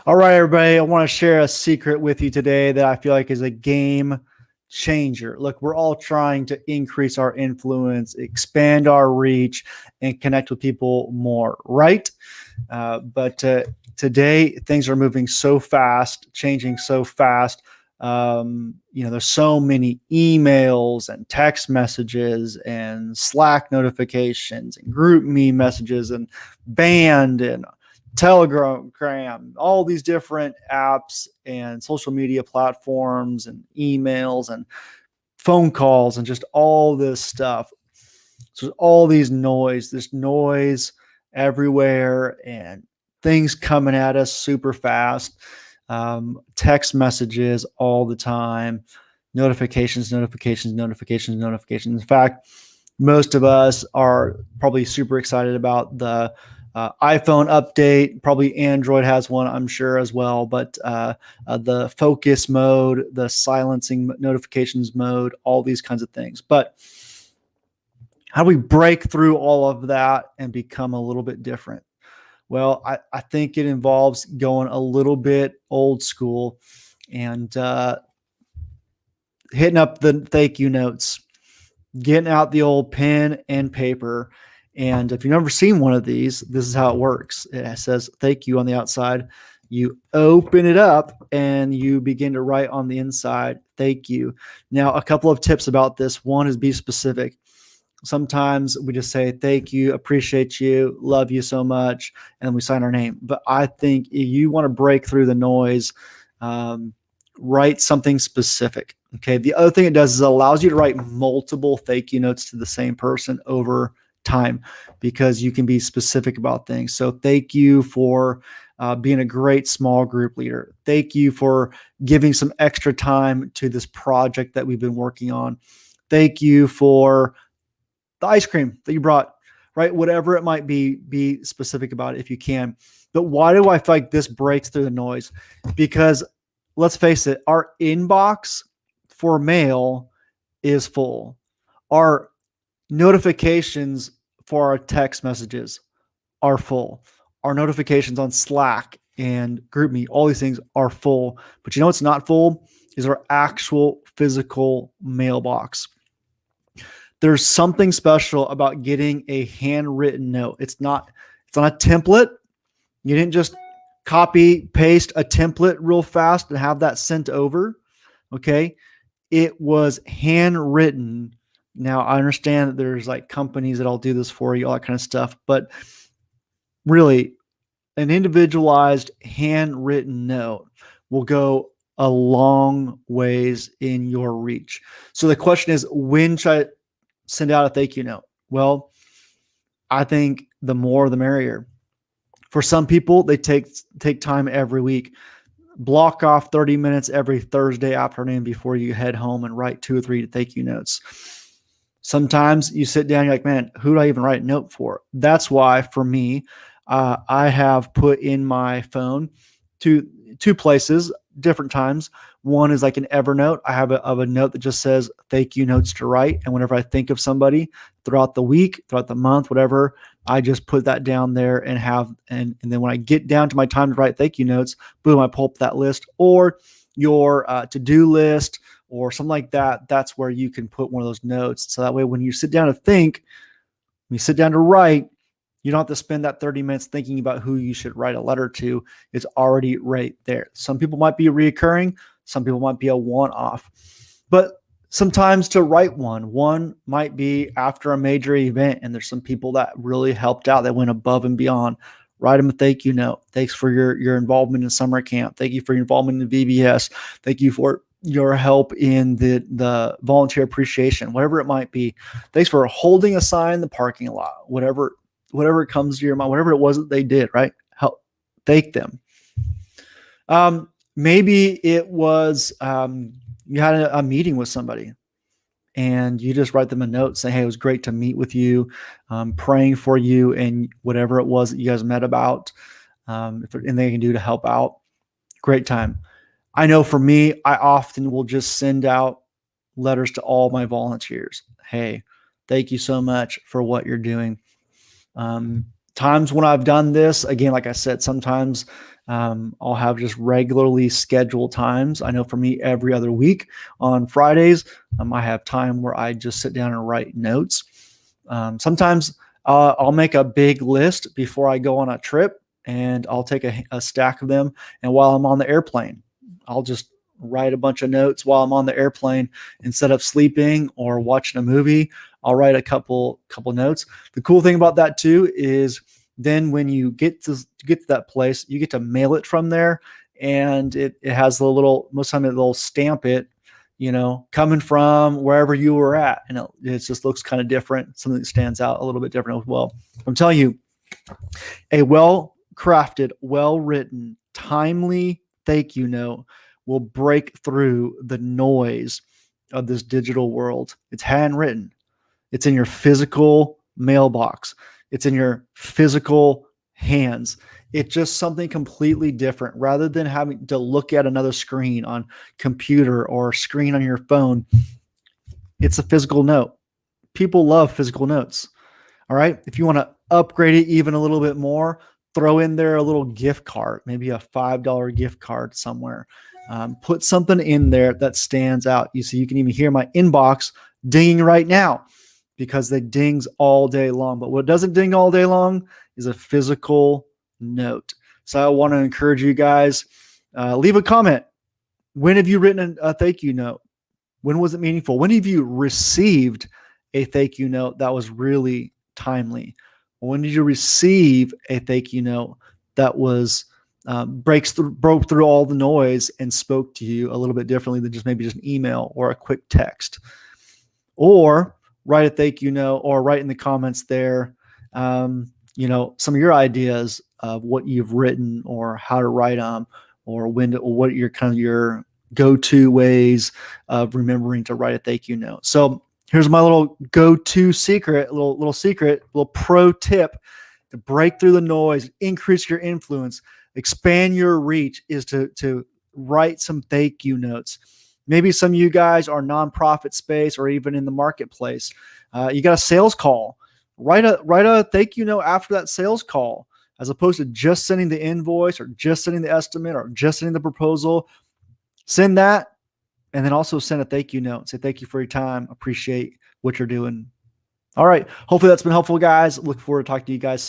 All right, everybody. I want to share a secret with you today that I feel like is a game changer. Look, we're all trying to increase our influence, expand our reach, and connect with people more, right? But today, things are moving so fast, changing so fast. There's so many emails and text messages and Slack notifications and group me messages and band and Telegram, all these different apps and social media platforms and emails and phone calls and just all this stuff. So all this noise everywhere and things coming at us super fast. Text messages all the time, notifications. In fact, most of us are probably super excited about the iPhone update. Probably Android has one, I'm sure, as well. But the focus mode, the silencing notifications mode, all these kinds of things. But how do we break through all of that and become a little bit different? Well, I think it involves going a little bit old school and hitting up the thank you notes, getting out the old pen and paper. And if you've never seen one of these, this is how it works. It says thank you on the outside. You open it up and you begin to write on the inside, thank you. Now, a couple of tips about this. One is be specific. Sometimes we just say thank you, appreciate you, love you so much, and we sign our name. But I think if you want to break through the noise, write something specific. Okay. The other thing it does is it allows you to write multiple thank you notes to the same person over time because you can be specific about things. So thank you for being a great small group leader. Thank you for giving some extra time to this project that we've been working on. Thank you for the ice cream that you brought, right? Whatever it might be specific about it if you can. But why do I feel like this breaks through the noise? Because let's face it, our inbox for mail is full. Our notifications for our text messages are full. Our notifications on Slack and GroupMe, all these things are full. But you know what's not full is our actual physical mailbox. There's something special about getting a handwritten note. It's not a template. You didn't just copy paste a template real fast and have that sent over. Okay. It was handwritten. Now I understand that there's like companies that'll do this for you, all that kind of stuff, but really an individualized handwritten note will go a long ways in your reach. So the question is, when should I send out a thank you note? Well, I think the more the merrier. For some people, they take time every week. Block off 30 minutes every Thursday afternoon before you head home and write 2 or 3 thank you notes. Sometimes you sit down, you're like, man, who do I even write a note for? That's why for me, I have put in my phone two places, different times. One is like an Evernote. I have a note that just says thank you notes to write. And whenever I think of somebody throughout the week, throughout the month, whatever, I just put that down there and and then when I get down to my time to write thank you notes, boom, I pull up that list or your to-do list or something like that. That's where you can put one of those notes. So that way, when you sit down to think, when you sit down to write, you don't have to spend that 30 minutes thinking about who you should write a letter to. It's already right there. Some people might be reoccurring. Some people might be a one-off. But sometimes to write one might be after a major event, and there's some people that really helped out, that went above and beyond. Write them a thank you note. Thanks for your involvement in summer camp. Thank you for your involvement in VBS. Thank you for your help in the volunteer appreciation, whatever it might be. Thanks for holding a sign in the parking lot, whatever comes to your mind, whatever it was that they did, right? Help, thank them. Maybe it was you had a meeting with somebody and you just write them a note saying, hey, it was great to meet with you, praying for you and whatever it was that you guys met about, if there's anything they can do to help out, great time. I know for me, I often will just send out letters to all my volunteers. Hey, thank you so much for what you're doing. Times when I've done this, again, like I said, sometimes I'll have just regularly scheduled times. I know for me, every other week on Fridays, I have time where I just sit down and write notes. Sometimes I'll make a big list before I go on a trip, and I'll take a stack of them. And while I'm on the airplane, I'll just write a bunch of notes while I'm on the airplane instead of sleeping or watching a movie. I'll write a couple notes. The cool thing about that too is then when you get to that place, you get to mail it from there, and it has the little, most of the time they'll stamp it, coming from wherever you were at, and it just looks kind of different. Something that stands out a little bit different as well. I'm telling you, a well crafted, well written, timely thank you note will break through the noise of this digital world. It's handwritten. It's in your physical mailbox. It's in your physical hands. It's just something completely different rather than having to look at another screen on computer or screen on your phone. It's a physical note. People love physical notes. All right. If you want to upgrade it even a little bit more, throw in there a little gift card, maybe a $5 gift card somewhere. Put something in there that stands out. You see, you can even hear my inbox dinging right now because they dings all day long. But what doesn't ding all day long is a physical note. So I want to encourage you guys, leave a comment. When have you written a thank you note? When was it meaningful? When have you received a thank you note that was really timely? When did you receive a thank you note that was broke through all the noise and spoke to you a little bit differently than just maybe just an email or a quick text? Or write a thank you note, or write in the comments there, some of your ideas of what you've written or how to write them, or what your kind of your go-to ways of remembering to write a thank you note. So here's my little go-to secret, little pro tip to break through the noise, increase your influence, expand your reach, is to write some thank you notes. Maybe some of you guys are nonprofit space or even in the marketplace. You got a sales call. Write a thank you note after that sales call, as opposed to just sending the invoice or just sending the estimate or just sending the proposal. Send that, and then also send a thank you note. Say thank you for your time. Appreciate what you're doing. All right. Hopefully that's been helpful, guys. Look forward to talking to you guys